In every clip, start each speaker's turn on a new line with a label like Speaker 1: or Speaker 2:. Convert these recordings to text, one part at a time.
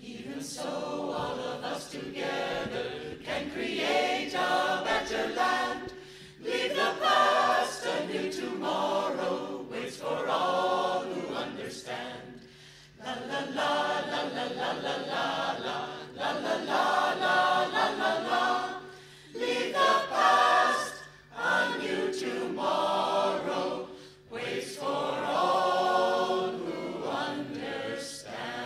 Speaker 1: Even so, all of us together can create a better land. Leave the past, a new tomorrow waits for all who understand. La la la la la la la la la la la la la la la la. Leave the past, a new tomorrow waits for all who understand.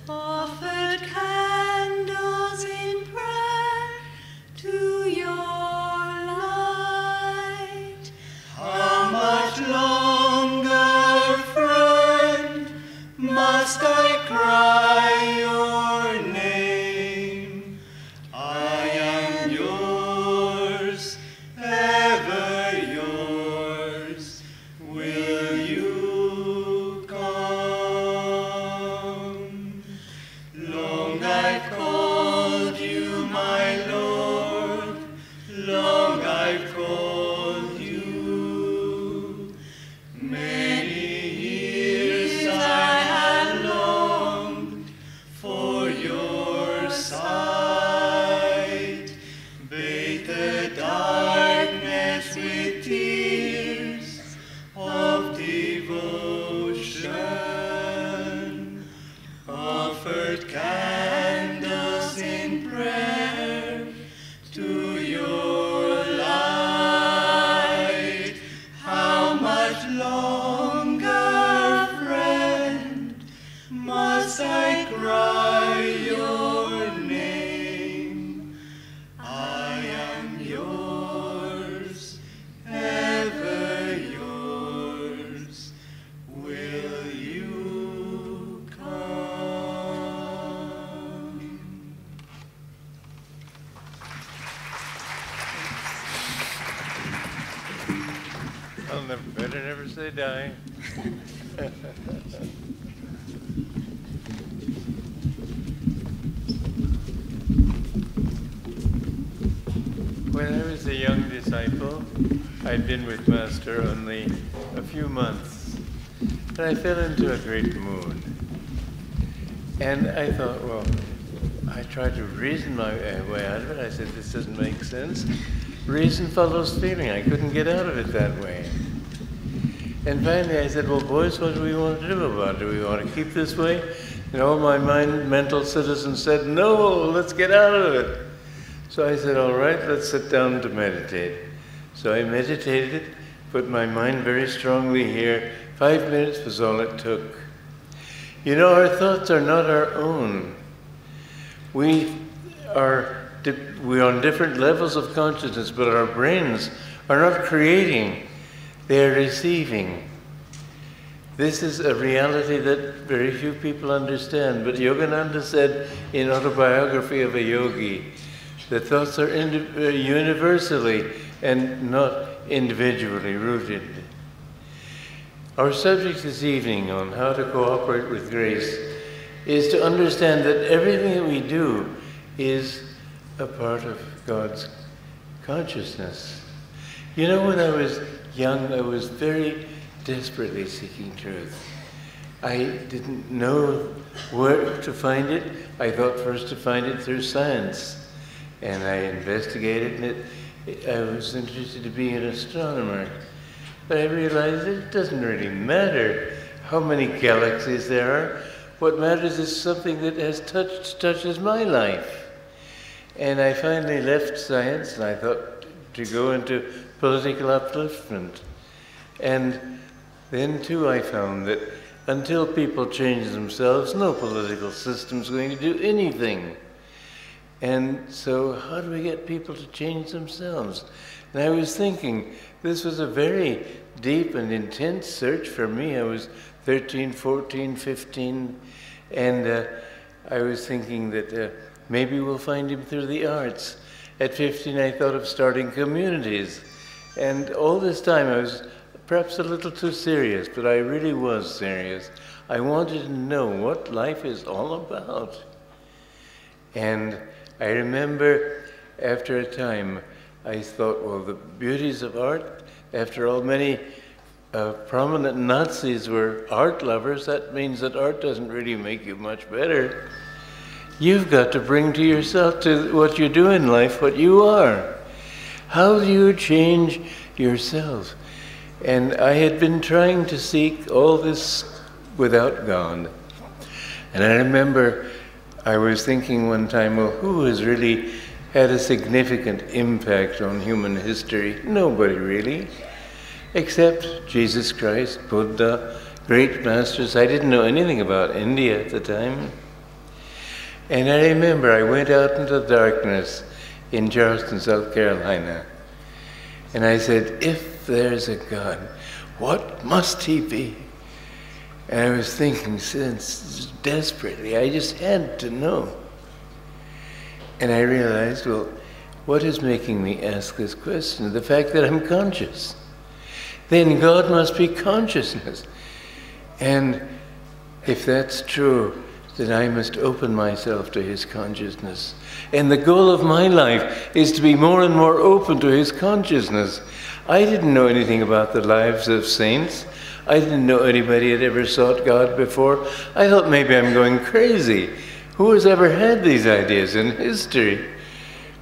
Speaker 2: Offered candles in prayer to I cry your name. I am yours, ever yours. Will you come? Long I've called you, my Lord. Long I've called you. Many years I have longed for your sight. Bathe the darkness with tears of devotion. Offered candles in prayer to your light. How much longer, friend, must I cry your name? I am yours, ever yours. Will you come?
Speaker 3: I'll better never say die. When I was a young disciple, I'd been with Master only a few months, and I fell into a great mood. And I thought, well, I tried to reason my way out of it. I said, this doesn't make sense. Reason follows feeling. I couldn't get out of it that way. And finally I said, well, boys, what do we want to do about it? Do we want to keep this way? And all my mental citizens said, no, let's get out of it. So I said, all right, let's sit down to meditate. So I meditated, put my mind very strongly here. 5 minutes was all it took. You know, our thoughts are not our own. We are on different levels of consciousness, but our brains are not creating, they are receiving. This is a reality that very few people understand, but Yogananda said in Autobiography of a Yogi, that thoughts are universally and not individually rooted. Our subject this evening on how to cooperate with grace is to understand that everything that we do is a part of God's consciousness. You know, when I was young, I was very desperately seeking truth. I didn't know where to find it. I thought first to find it through science. And I investigated it. I was interested to be an astronomer. But I realized it doesn't really matter how many galaxies there are. What matters is something that has touches my life. And I finally left science, and I thought to go into political upliftment. And then, too, I found that until people change themselves, no political system is going to do anything. And so how do we get people to change themselves? And I was thinking, this was a very deep and intense search for me. I was 13, 14, 15, and I was thinking that maybe we'll find him through the arts. At 15, I thought of starting communities. And all this time, I was perhaps a little too serious, but I really was serious. I wanted to know what life is all about. And I remember after a time, I thought, well, the beauties of art, after all, many prominent Nazis were art lovers. That means that art doesn't really make you much better. You've got to bring to yourself, to what you do in life, what you are. How do you change yourself? And I had been trying to seek all this without God. And I remember I was thinking one time, well, who has really had a significant impact on human history? Nobody really, except Jesus Christ, Buddha, great masters. I didn't know anything about India at the time. And I remember I went out into the darkness in Charleston, South Carolina, and I said, if there's a God, what must he be? And I was thinking since desperately, I just had to know. And I realized, well, what is making me ask this question? The fact that I'm conscious. Then God must be consciousness. And if that's true, then I must open myself to His consciousness. And the goal of my life is to be more and more open to His consciousness. I didn't know anything about the lives of saints. I didn't know anybody had ever sought God before. I thought maybe I'm going crazy. Who has ever had these ideas in history?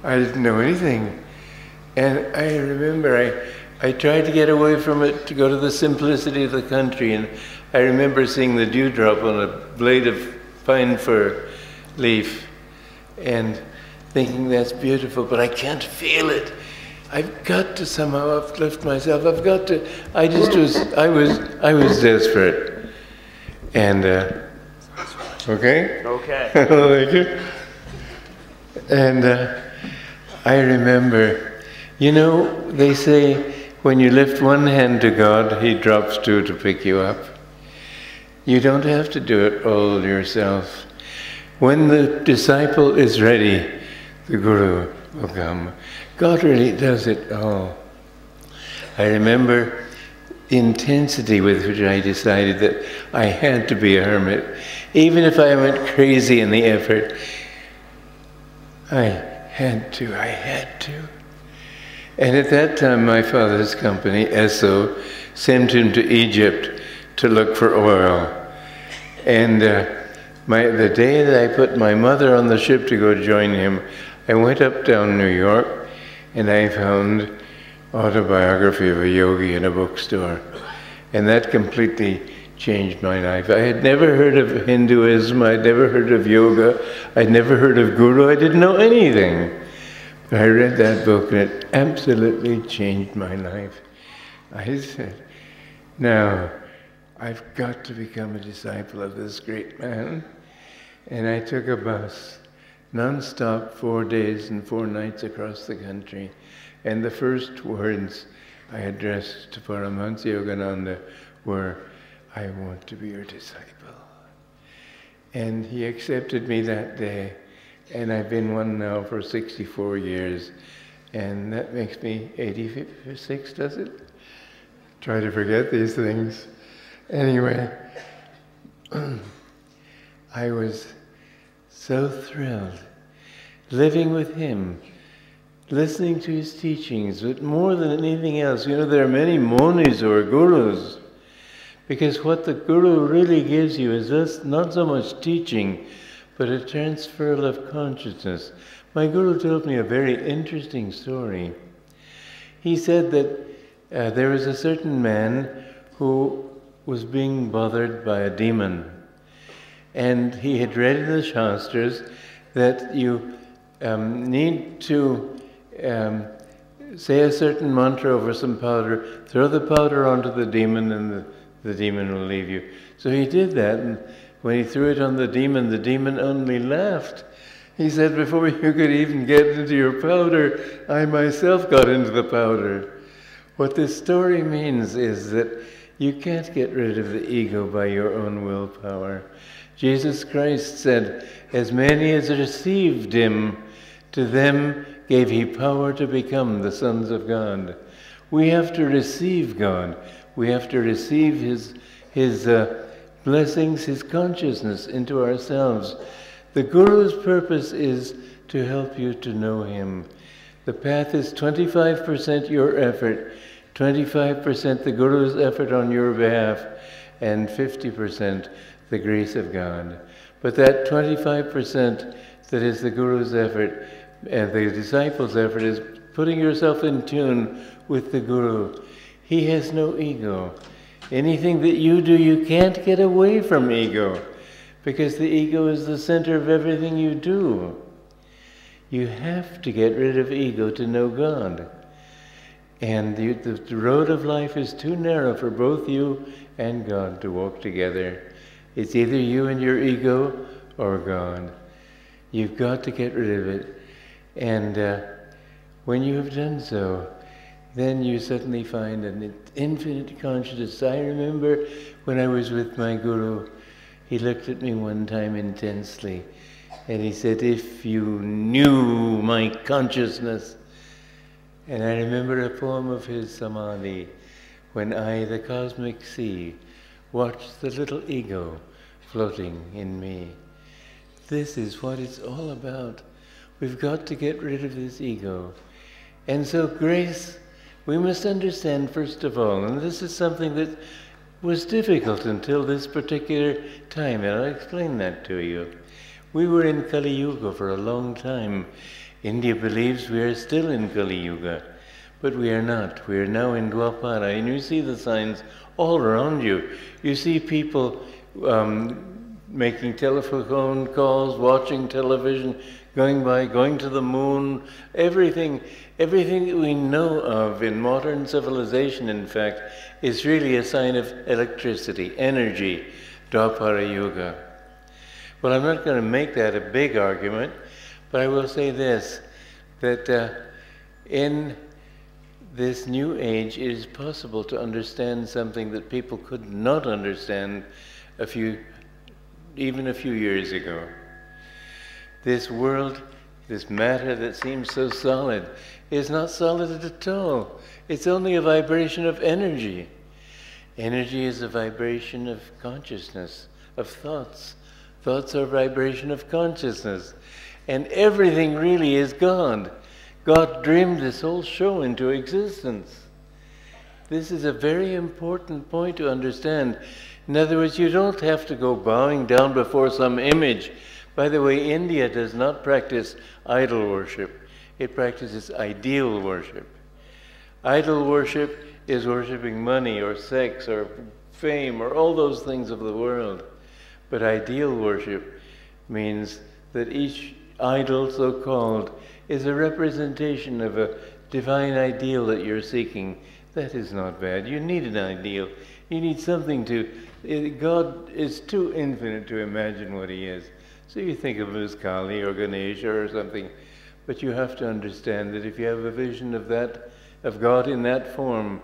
Speaker 3: I didn't know anything. And I remember I tried to get away from it, to go to the simplicity of the country. And I remember seeing the dewdrop on a blade of pine fir leaf and thinking that's beautiful, but I can't feel it. I've got to somehow uplift myself. I've got to. I was desperate. And okay.
Speaker 4: Okay.
Speaker 3: Thank you. And I remember, you know, they say when you lift one hand to God, He drops two to pick you up. You don't have to do it all yourself. When the disciple is ready, the Guru will come. God really does it all. I remember the intensity with which I decided that I had to be a hermit. Even if I went crazy in the effort, I had to. And at that time, my father's company, Esso, sent him to Egypt to look for oil. And the day that I put my mother on the ship to go join him, I went up down New York, and I found Autobiography of a Yogi in a bookstore. And that completely changed my life. I had never heard of Hinduism, I'd never heard of yoga, I'd never heard of Guru, I didn't know anything. But I read that book and it absolutely changed my life. I said, now, I've got to become a disciple of this great man. And I took a bus, non-stop, 4 days and 4 nights across the country. And the first words I addressed to Paramahansa Yogananda were, I want to be your disciple. And he accepted me that day. And I've been one now for 64 years. And that makes me 86, does it? Try to forget these things. Anyway, I was so thrilled living with him, listening to his teachings, but more than anything else, you know, there are many monis or gurus, because what the guru really gives you is not so much teaching, but a transferal of consciousness. My guru told me a very interesting story. He said that there was a certain man who was being bothered by a demon. And he had read in the Shastras that you need to say a certain mantra over some powder, throw the powder onto the demon, and the demon will leave you. So he did that, and when he threw it on the demon only laughed. He said, before you could even get into your powder, I myself got into the powder. What this story means is that you can't get rid of the ego by your own willpower. Jesus Christ said, as many as received him, to them gave he power to become the sons of God. We have to receive God. We have to receive his blessings, his consciousness into ourselves. The Guru's purpose is to help you to know him. The path is 25% your effort, 25% the Guru's effort on your behalf, and 50% the grace of God. But that 25% that is the Guru's effort, and the disciple's effort, is putting yourself in tune with the Guru. He has no ego. Anything that you do, you can't get away from ego, because the ego is the center of everything you do. You have to get rid of ego to know God. And the road of life is too narrow for both you and God to walk together. It's either you and your ego or God. You've got to get rid of it. And when you have done so, then you suddenly find an infinite consciousness. I remember when I was with my guru, he looked at me one time intensely, and he said, "If you knew my consciousness." And I remember a poem of his, Samadhi, when I, the cosmic sea, watched the little ego floating in me. This is what it's all about. We've got to get rid of this ego. And so grace, we must understand first of all, and this is something that was difficult until this particular time, and I'll explain that to you. We were in Kali Yuga for a long time. India believes we are still in Kali Yuga, but we are not. We are now in Dwapara, and you see the signs all around you. You see people making telephone calls, watching television, going by, going to the moon, everything that we know of in modern civilization, in fact, is really a sign of electricity, energy, Dwapara Yuga. Well, I'm not going to make that a big argument, but I will say this, that in this new age, it is possible to understand something that people could not understand even a few years ago. This world, this matter that seems so solid, is not solid at all. It's only a vibration of energy. Energy is a vibration of consciousness, of thoughts. Thoughts are a vibration of consciousness. And everything really is God. God dreamed this whole show into existence. This is a very important point to understand. In other words, you don't have to go bowing down before some image. By the way, India does not practice idol worship. It practices ideal worship. Idol worship is worshiping money or sex or fame or all those things of the world. But ideal worship means that each idol, so-called, is a representation of a divine ideal that you're seeking. That is not bad. You need an ideal. You need something God is too infinite to imagine what he is. So you think of him as Kali or Ganesha or something. But you have to understand that if you have a vision of God in that form,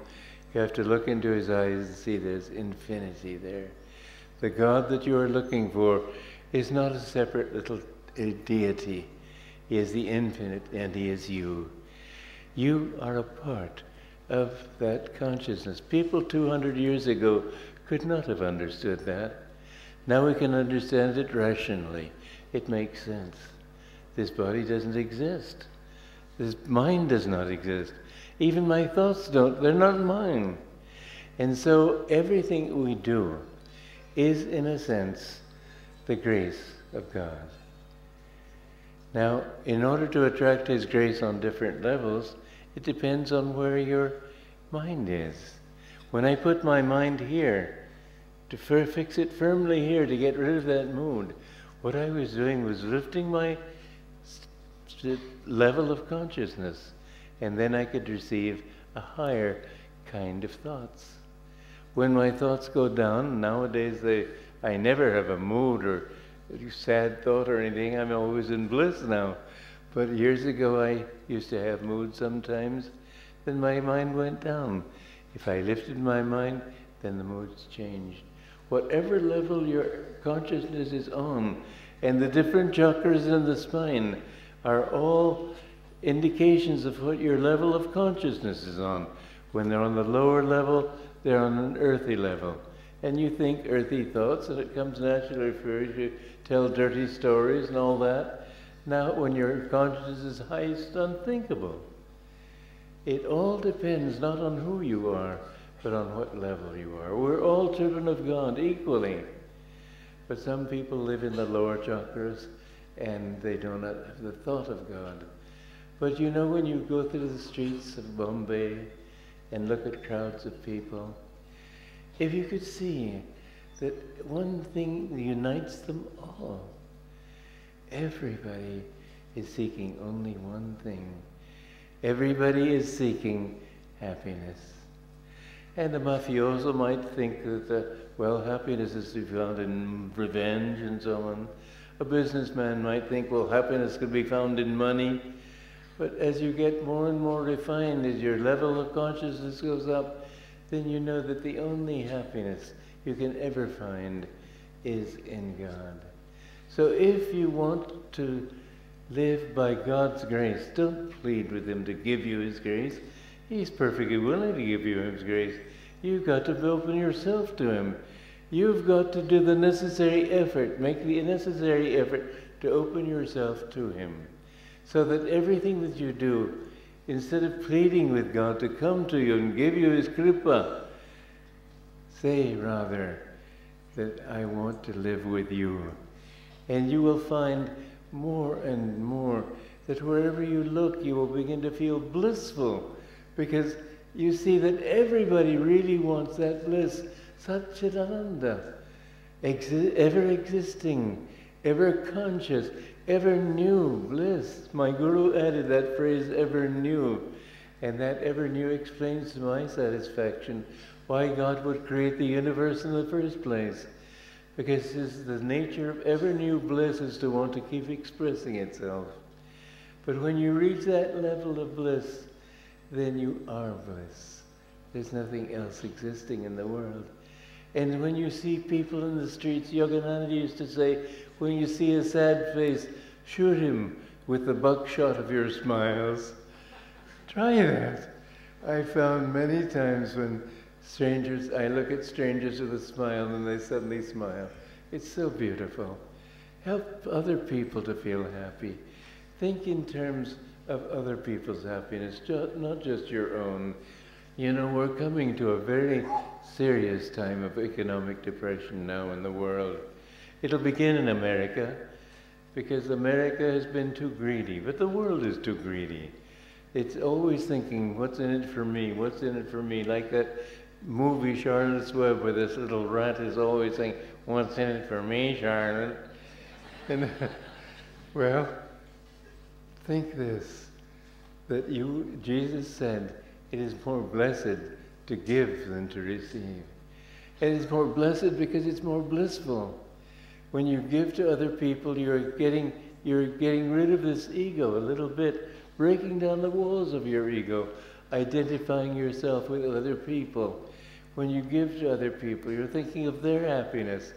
Speaker 3: you have to look into his eyes and see there's infinity there. The God that you are looking for is not a separate little deity. He is the infinite, and he is you. You are a part of that consciousness. People 200 years ago could not have understood that. Now we can understand it rationally. It makes sense. This body doesn't exist. This mind does not exist. Even my thoughts don't. They're not mine. And so everything we do is, in a sense, the grace of God. Now, in order to attract his grace on different levels, it depends on where your mind is. When I put my mind here, to fix it firmly here, to get rid of that mood, what I was doing was lifting my level of consciousness, and then I could receive a higher kind of thoughts. When my thoughts go down, nowadays I never have a mood or a sad thought or anything. I'm always in bliss now. But years ago I used to have moods sometimes. Then my mind went down. If I lifted my mind, then the moods changed. Whatever level your consciousness is on, and the different chakras in the spine are all indications of what your level of consciousness is on. When they're on the lower level, they're on an earthy level. And you think earthy thoughts, and it comes naturally for you to tell dirty stories and all that. Now, when your consciousness is high, it's unthinkable. It all depends not on who you are, but on what level you are. We're all children of God equally. But some people live in the lower chakras, and they do not have the thought of God. But you know, when you go through the streets of Mumbai and look at crowds of people, if you could see that one thing unites them all, everybody is seeking only one thing. Everybody is seeking happiness. And a mafioso might think that, happiness is to be found in revenge and so on. A businessman might think, happiness could be found in money. But as you get more and more refined, as your level of consciousness goes up, then you know that the only happiness you can ever find is in God. So if you want to live by God's grace, don't plead with Him to give you His grace. He's perfectly willing to give you His grace. You've got to open yourself to Him. You've got to do the necessary effort, make the necessary effort to open yourself to Him. So that everything that you do, instead of pleading with God to come to you and give you His kripa, say rather that I want to live with you. And you will find more and more that wherever you look, you will begin to feel blissful, because you see that everybody really wants that bliss, Ananda, ever existing, ever conscious, ever new bliss. My Guru added that phrase, ever new, and that ever new explains to my satisfaction why God would create the universe in the first place. Because the nature of ever new bliss is to want to keep expressing itself. But when you reach that level of bliss, then you are bliss. There's nothing else existing in the world. And when you see people in the streets, Yogananda used to say, when you see a sad face, shoot him with the buckshot of your smiles. Try that. I found many times when strangers, I look at strangers with a smile and they suddenly smile. It's so beautiful. Help other people to feel happy. Think in terms of other people's happiness, not just your own. You know, we're coming to a very serious time of economic depression now in the world. It'll begin in America, because America has been too greedy, but the world is too greedy. It's always thinking, what's in it for me? What's in it for me? Like that movie Charlotte's Web, where this little rat is always saying, what's in it for me, Charlotte? And well, think this, that Jesus said, it is more blessed to give than to receive. And it's more blessed because it's more blissful. When you give to other people, you're getting rid of this ego a little bit, breaking down the walls of your ego, identifying yourself with other people. When you give to other people, you're thinking of their happiness.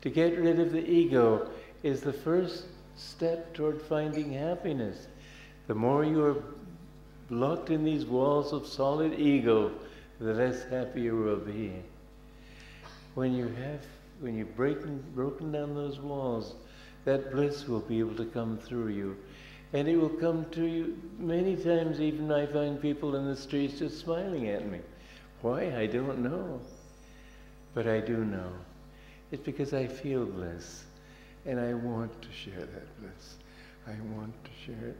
Speaker 3: To get rid of the ego is the first step toward finding happiness. The more you are locked in these walls of solid ego, the less happy you will be. When you've broken down those walls, that bliss will be able to come through you. And it will come to you many times. Even I find people in the streets just smiling at me. Why? I don't know. But I do know. It's because I feel bliss. And I want to share that bliss. I want to share it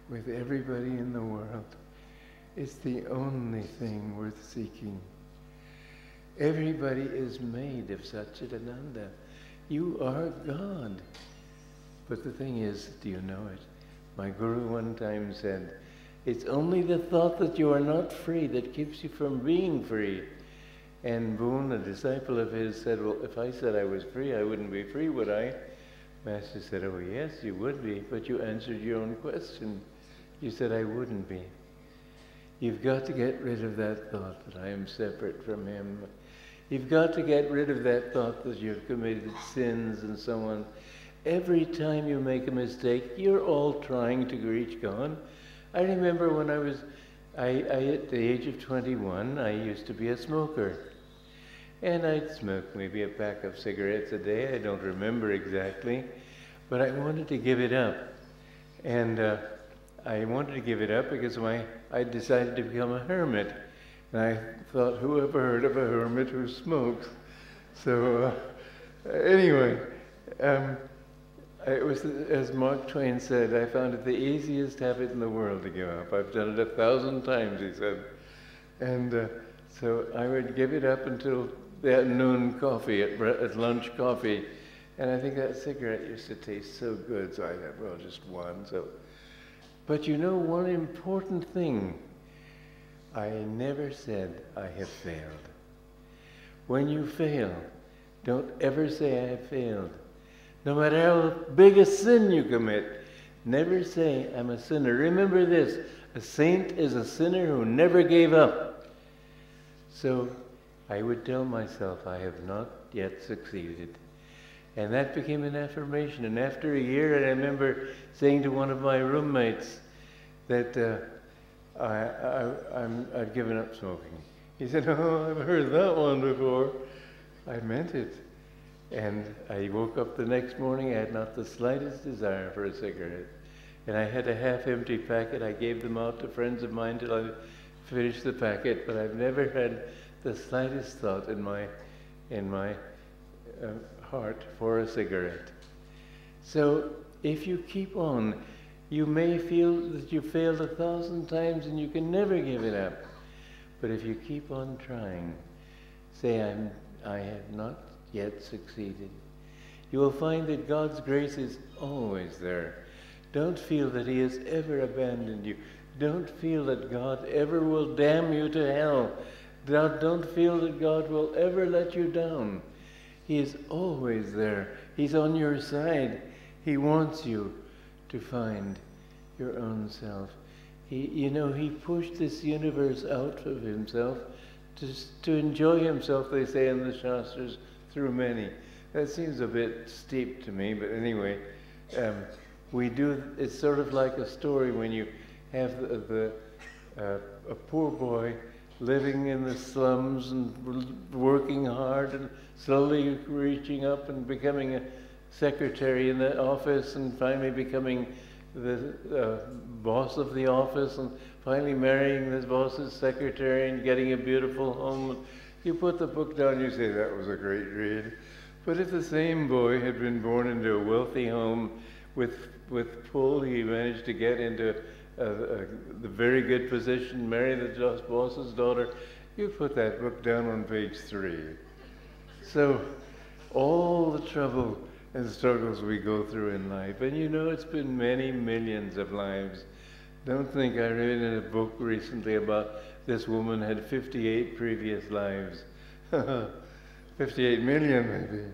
Speaker 3: with everybody in the world. It's the only thing worth seeking. Everybody is made of Ananda. You are God. But the thing is, do you know it? My Guru one time said, it's only the thought that you are not free that keeps you from being free. And Boone, a disciple of his, said, well, if I said I was free, I wouldn't be free, would I? Master said, oh yes, you would be, but you answered your own question. You said, I wouldn't be. You've got to get rid of that thought that I am separate from Him. You've got to get rid of that thought that you've committed sins and so on. Every time you make a mistake, you're all trying to reach God. I remember when I at the age of 21, I used to be a smoker. And I'd smoke maybe a pack of cigarettes a day. I don't remember exactly. But I wanted to give it up. And I wanted to give it up because I decided to become a hermit. And I thought, who ever heard of a hermit who smokes? So anyway, it was, as Mark Twain said, I found it the easiest habit in the world to give up. I've done it 1,000 times, he said. And so I would give it up until that noon coffee, at lunch coffee. And I think that cigarette used to taste so good, so I thought, well, just one. But you know, one important thing, I never said I have failed. When you fail, don't ever say I have failed. No matter how big a sin you commit, Never say, I'm a sinner. Remember this, a saint is a sinner who never gave up. So I would tell myself, I have not yet succeeded. And that became an affirmation. And after a year, I remember saying to one of my roommates that I've given up smoking. He said, oh, I've heard that one before. I meant it. And I woke up the next morning, I had not the slightest desire for a cigarette. And I had a half-empty packet. I gave them out to friends of mine till I finished the packet, but I've never had the slightest thought in my heart for a cigarette. So if you keep on, you may feel that you failed 1,000 times and you can never give it up. But if you keep on trying, say, I have not yet succeeded, you will find that God's grace is always there. Don't feel that He has ever abandoned you. Don't feel that God ever will damn you to hell. Don't feel that God will ever let you down. He is always there. He's on your side. He wants you to find your own self. He pushed this universe out of Himself to enjoy Himself, they say in the Shastras, through many. That seems a bit steep to me, but anyway, it's sort of like a story when you have a poor boy living in the slums and working hard and slowly reaching up and becoming a secretary in the office and finally becoming the boss of the office and finally marrying this boss's secretary and getting a beautiful home. You put the book down, you say, that was a great read. But if the same boy had been born into a wealthy home with pull, he managed to get into the very good position, marry the boss's daughter, you put that book down on page 3. So all the trouble and struggles we go through in life, and it's been many millions of lives. Don't think I read in a book recently about this woman had 58 previous lives. 58 million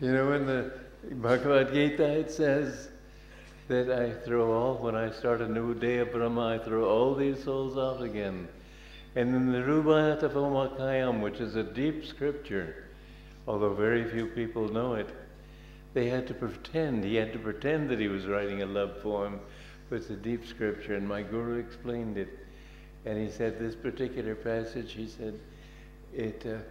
Speaker 3: maybe. In the Bhagavad Gita it says that when I start a new day of Brahma, I throw all these souls out again. And in the Rubayata Vomakayam, which is a deep scripture, although very few people know it, he had to pretend that he was writing a love poem, but it's a deep scripture, and my guru explained it. And he said this particular passage, he said, the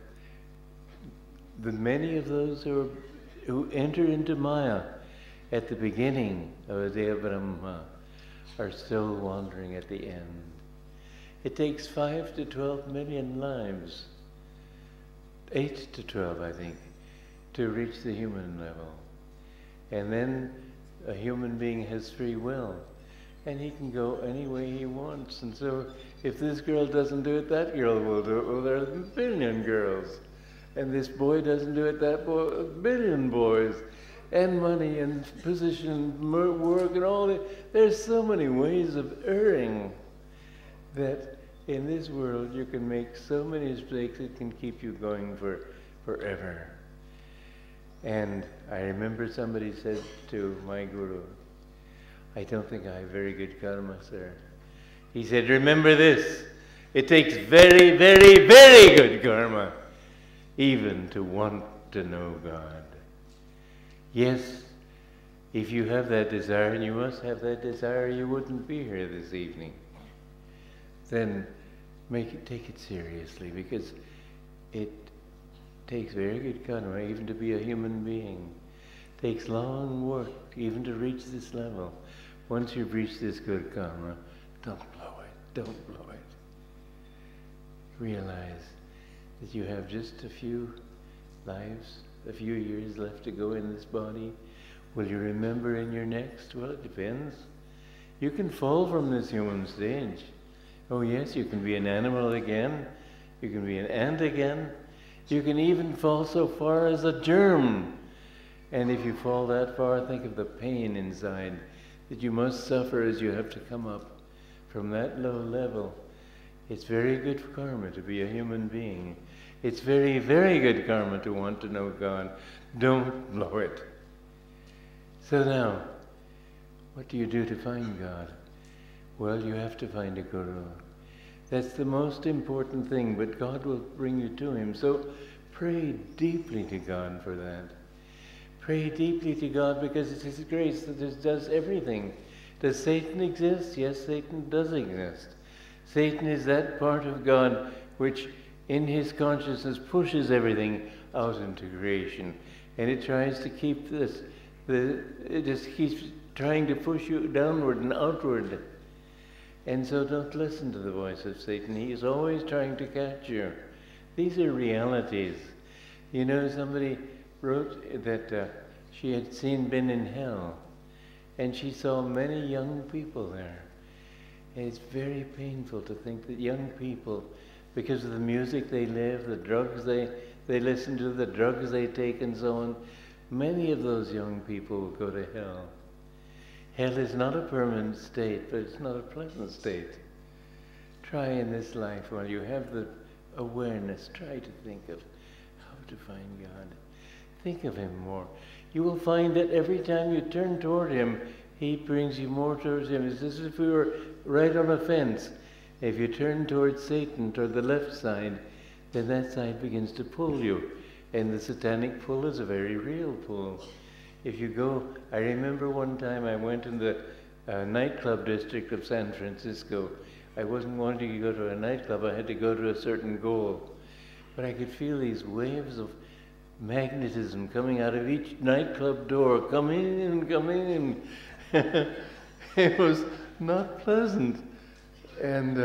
Speaker 3: many of those who enter into Maya at the beginning of a day of Brahma are still wandering at the end. It takes 5 to 12 million lives, 8 to 12, I think, to reach the human level. And then a human being has free will, and he can go any way he wants. And so if this girl doesn't do it, that girl will do it. Well, there are a billion girls. And this boy doesn't do it, that boy, a billion boys. And money and position and work and all that. There's so many ways of erring that in this world you can make so many mistakes it can keep you going forever. And I remember somebody said to my guru, I don't think I have very good karma, sir. He said, remember this, it takes very, very, very good karma even to want to know God. Yes, if you have that desire, and you must have that desire, you wouldn't be here this evening. Then take it seriously, because it takes very good karma even to be a human being. It takes long work even to reach this level. Once you've reached this good karma, don't blow it, don't blow it. Realize that you have just a few lives, a few years left to go in this body. Will you remember in your next? Well, it depends. You can fall from this human stage. Oh yes, you can be an animal again. You can be an ant again. You can even fall so far as a germ. And if you fall that far, think of the pain inside that you must suffer as you have to come up from that low level. It's very good karma to be a human being. It's very, very good karma to want to know God. Don't blow it. So now, What do you do to find God? Well, you have to find a guru. That's the most important thing, but God will bring you to him. So pray deeply to God for that. Pray deeply to God because it's His grace that does everything. Does Satan exist? Yes, Satan does exist. Satan is that part of God which in his consciousness pushes everything out into creation. And it tries to keep this, it just keeps trying to push you downward and outward. And so don't listen to the voice of Satan. He is always trying to catch you. These are realities. You know, somebody wrote that she had been in hell, and she saw many young people there. And it's very painful to think that young people, because of the music they live, the drugs they listen to, the drugs they take and so on, many of those young people will go to hell. Hell is not a permanent state, but it's not a pleasant state. Try in this life, while you have the awareness, try to think of how to find God. Think of Him more. You will find that every time you turn toward Him, He brings you more towards Him. It's as if we were right on a fence. If you turn towards Satan, toward the left side, then that side begins to pull you. And the satanic pull is a very real pull. If you go, I remember one time I went in the nightclub district of San Francisco. I wasn't wanting to go to a nightclub, I had to go to a certain goal. But I could feel these waves of magnetism coming out of each nightclub door. Come in, come in. It was not pleasant. And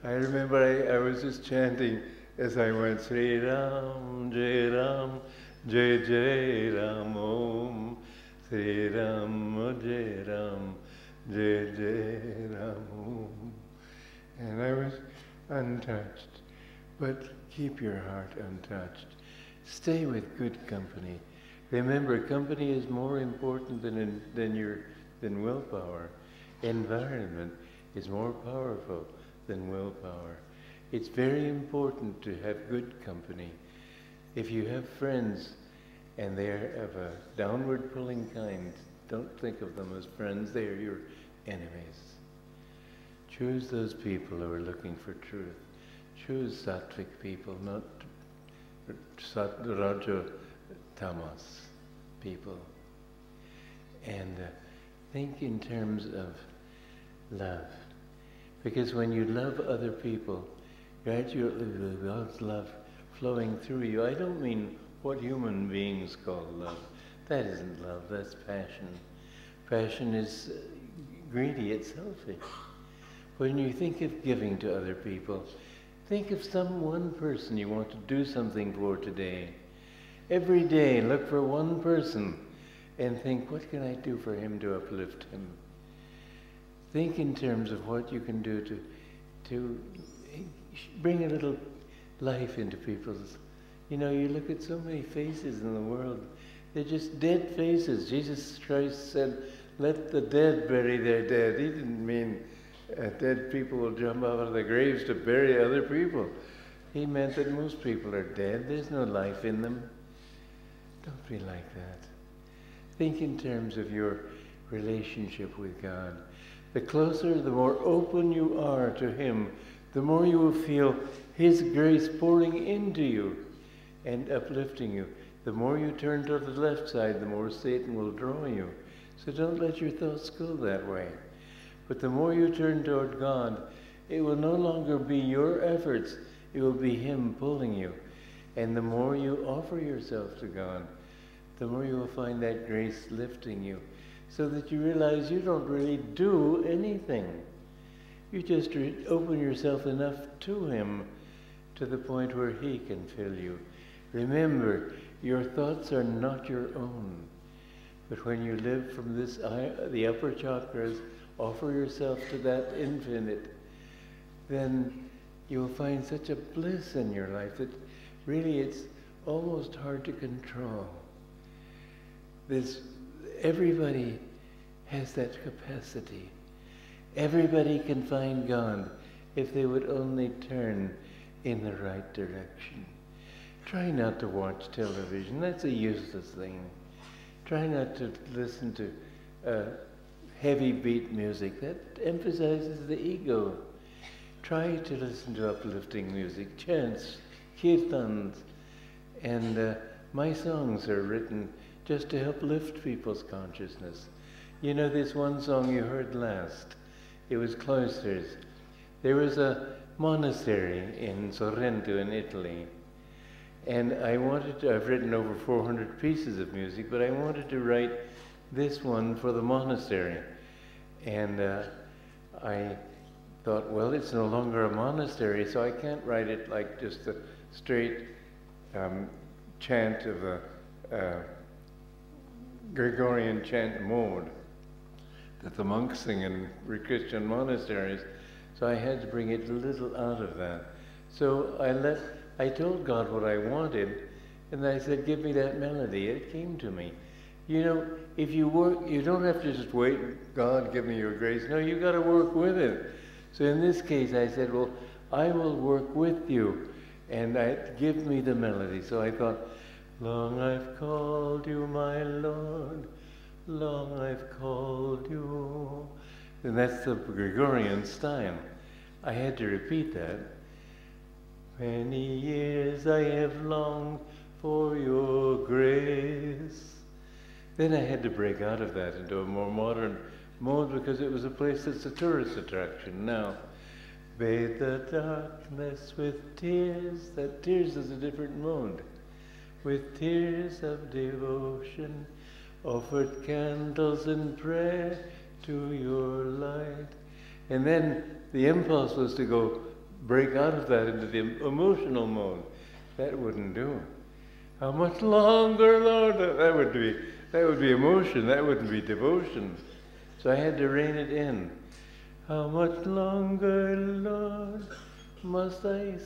Speaker 3: I remember I was just chanting as I went, Sri Ram, Jai Ram, Jai Jai Ram Om, Sri Ram, Jai Ram, Jai Jai Ram Om. And I was untouched. But keep your heart untouched. Stay with good company. Remember, company is more important than willpower. Environment is more powerful than willpower. It's very important to have good company. If you have friends and they are of a downward pulling kind, don't think of them as friends, they are your enemies. Choose those people who are looking for truth. Choose sattvic people, not Raja Tamas people. And think in terms of love. Because when you love other people, gradually God's love flowing through you. I don't mean what human beings call love. That isn't love, that's passion. Passion is greedy, it's selfish. When you think of giving to other people, think of some one person you want to do something for today. Every day, look for one person and think, what can I do for him to uplift him? Think in terms of what you can do to bring a little life into people's. You know, you look at so many faces in the world, they're just dead faces. Jesus Christ said, let the dead bury their dead. He didn't mean dead people will jump out of the graves to bury other people. He meant that most people are dead. There's no life in them. Don't be like that. Think in terms of your relationship with God. The closer, the more open you are to Him, the more you will feel His grace pouring into you and uplifting you. The more you turn to the left side, the more Satan will draw you. So don't let your thoughts go that way. But the more you turn toward God, it will no longer be your efforts, it will be Him pulling you. And the more you offer yourself to God, the more you will find that grace lifting you, so that you realize you don't really do anything. You just open yourself enough to Him to the point where He can fill you. Remember, your thoughts are not your own. But when you live from this, the upper chakras, offer yourself to that infinite, then you'll find such a bliss in your life that really it's almost hard to control. Everybody has that capacity. Everybody can find God if they would only turn in the right direction. Try not to watch television. That's a useless thing. Try not to listen to heavy beat music. That emphasizes the ego. Try to listen to uplifting music, chants, kirtans, and my songs are written just to help lift people's consciousness. You know this one song you heard last? It was Cloisters. There was a monastery in Sorrento in Italy, and I've written over 400 pieces of music, but I wanted to write this one for the monastery. And I thought, well, it's no longer a monastery, so I can't write it like just a straight chant of a Gregorian chant mode that the monks sing in Christian monasteries. So I had to bring it a little out of that. So I told God what I wanted, and I said, give me that melody. It came to me. You know, if you work, you don't have to just wait, God, give me your grace. No, you got to work with it. So in this case, I said, well, I will work with you, and give me the melody. So I thought, long I've called you, my Lord, long I've called you. And that's the Gregorian style. I had to repeat that. Many years I have longed for your grace. Then I had to break out of that into a more modern mode because it was a place that's a tourist attraction now. Bathe the darkness with tears. That tears is a different mode. With tears of devotion, offered candles in prayer to your light. And then the impulse was to go break out of that into the emotional mode. That wouldn't do. How much longer, Lord? That would be emotion. That wouldn't be devotion. So I had to rein it in. How much longer, Lord, must I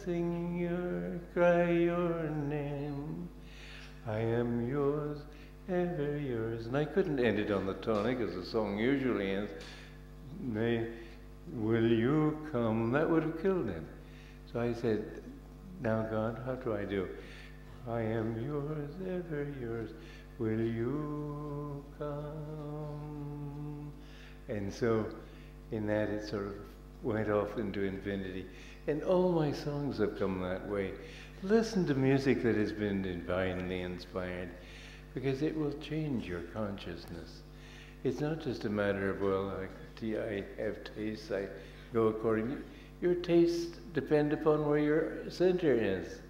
Speaker 3: cry your name? I am yours, ever yours. And I couldn't end it on the tonic as the song usually ends. Will you come? That would have killed it. So I said, now God, how do I do? I am yours, ever yours. Will you come? And so in that it sort of went off into infinity. And all my songs have come that way. Listen to music that has been divinely inspired, because it will change your consciousness. It's not just a matter of, well, I have tastes, I go according. Your tastes depend upon where your center is.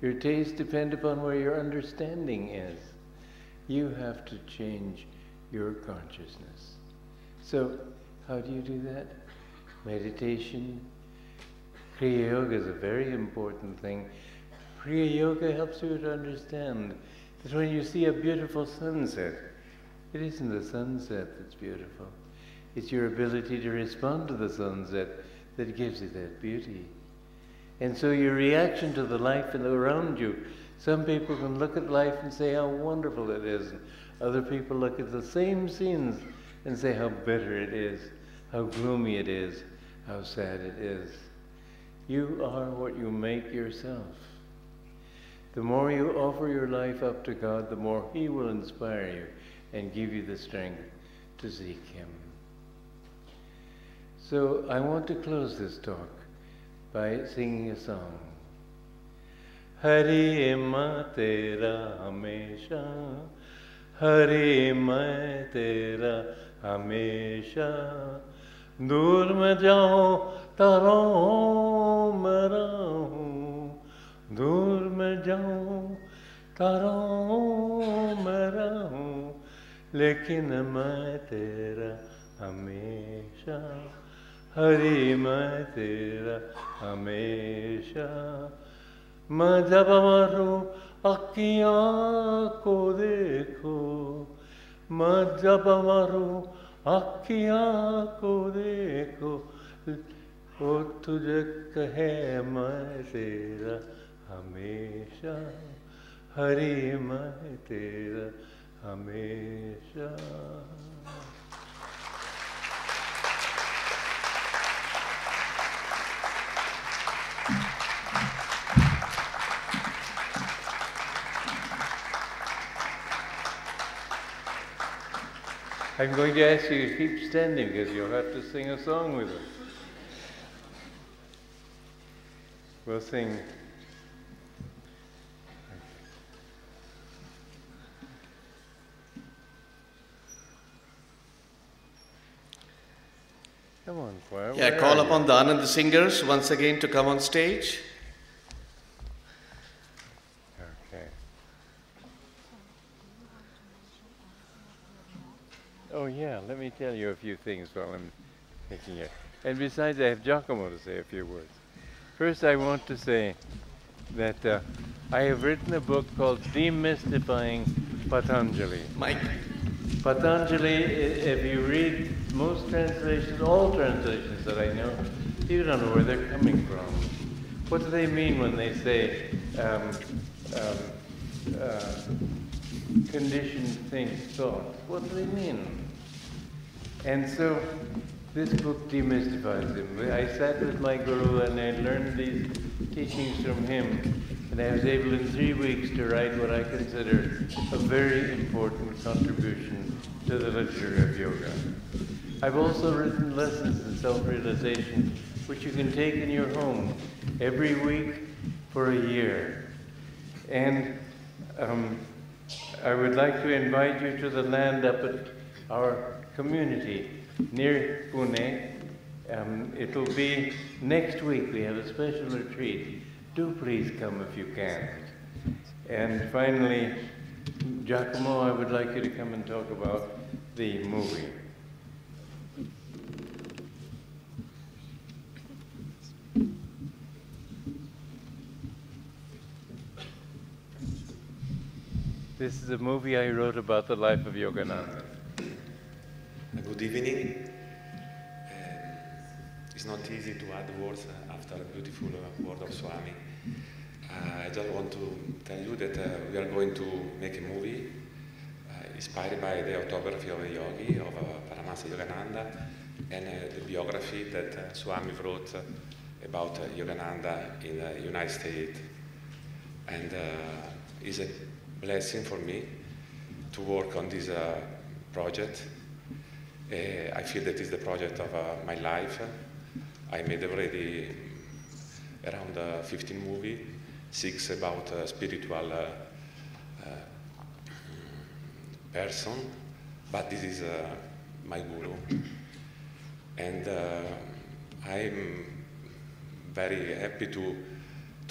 Speaker 3: Your tastes depend upon where your understanding is. You have to change your consciousness. So, how do you do that? Meditation. Kriya Yoga is a very important thing. Kriya Yoga helps you to understand that when you see a beautiful sunset, it isn't the sunset that's beautiful. It's your ability to respond to the sunset that gives it that beauty. And so your reaction to the life around you, some people can look at life and say how wonderful it is. And other people look at the same scenes and say how bitter it is, how gloomy it is, how sad it is. You are what you make yourself. The more you offer your life up to God, the more He will inspire you and give you the strength to seek Him. So I want to close this talk by singing a song. Hari ma tera hamesha, Hari ma tera hamesha, dur mein jaun taron mein rahun, dur mein jaun taron mein rahun, lekin main tera hamesha, Hari main tera hamesha. मैं जब मरूं अखियाँ को देखो, मैं जब मरूं अखियाँ को देखो, वो तुझे कहे मैं तेरा हमेशा, हरि मैं तेरा हमेशा. I'm going to ask you to keep standing because you'll have to sing a song with us. We'll sing. Come on, choir.
Speaker 4: Yeah, call upon the Ananda singers once again to come on stage.
Speaker 3: Okay. Oh yeah, let me tell you a few things while I'm thinking it. And besides, I have Giacomo to say a few words. First, I want to say that I have written a book called Demystifying Patanjali.
Speaker 4: Mike.
Speaker 3: Patanjali, if you read most translations, all translations that I know, you don't know where they're coming from. What do they mean when they say conditioned things, thoughts? What do they mean? And so this book demystifies them. I sat with my guru and I learned these teachings from him, and I was able in 3 weeks to write what I consider a very important contribution to the literature of yoga. I've also written lessons in self-realization, which you can take in your home every week for a year. And I would like to invite you to the land up at our community near Pune. It'll be next week. We have a special retreat. Do please come if you can. And finally, Giacomo, I would like you to come and talk about the movie. This is a movie I wrote about the life of Yogananda.
Speaker 5: Good evening. It's not easy to add words after a beautiful word of Swami. I just want to tell you that we are going to make a movie inspired by the autobiography of a yogi, of Paramahansa Yogananda, and the biography that Swami wrote about Yogananda in the United States. And it's a blessing for me to work on this project. I feel that it's the project of my life. I made already around 15 movies, 6 about spiritual person, but this is my guru. And I'm very happy to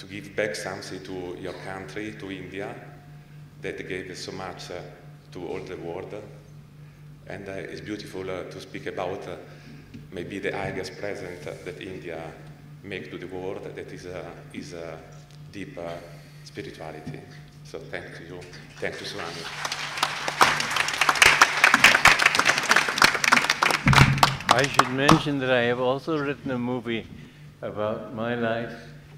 Speaker 5: give back something to your country, to India, that gave so much to all the world. And it's beautiful to speak about maybe the highest present that India makes to the world, that is deep spirituality. So thank you. Thank you, Swami.
Speaker 3: I should mention that I have also written a movie about my life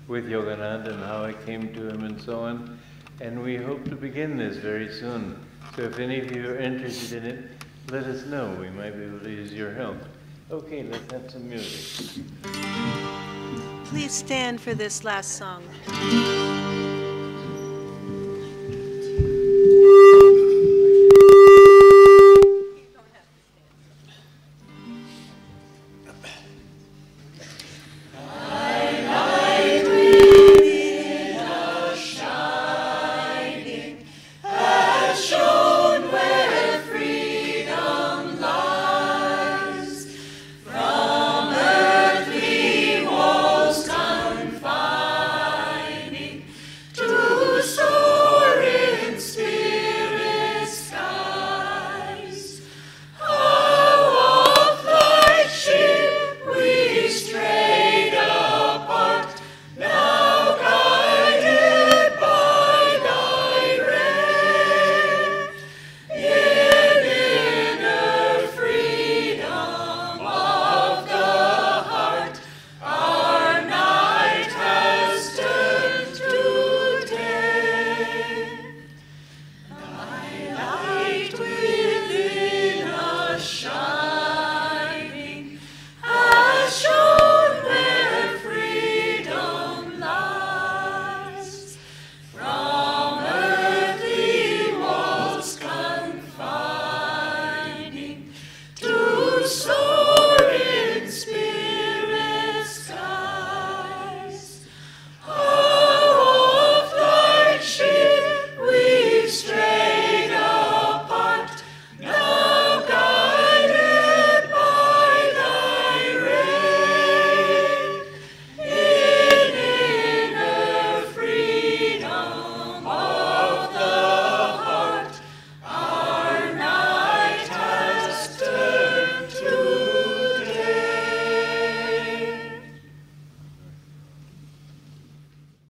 Speaker 3: with Yogananda and how I came to him and so on. And we hope to begin this very soon. So if any of you are interested in it, let us know. We might be able to use your help. Okay, let's have some music.
Speaker 6: Please stand for this last song.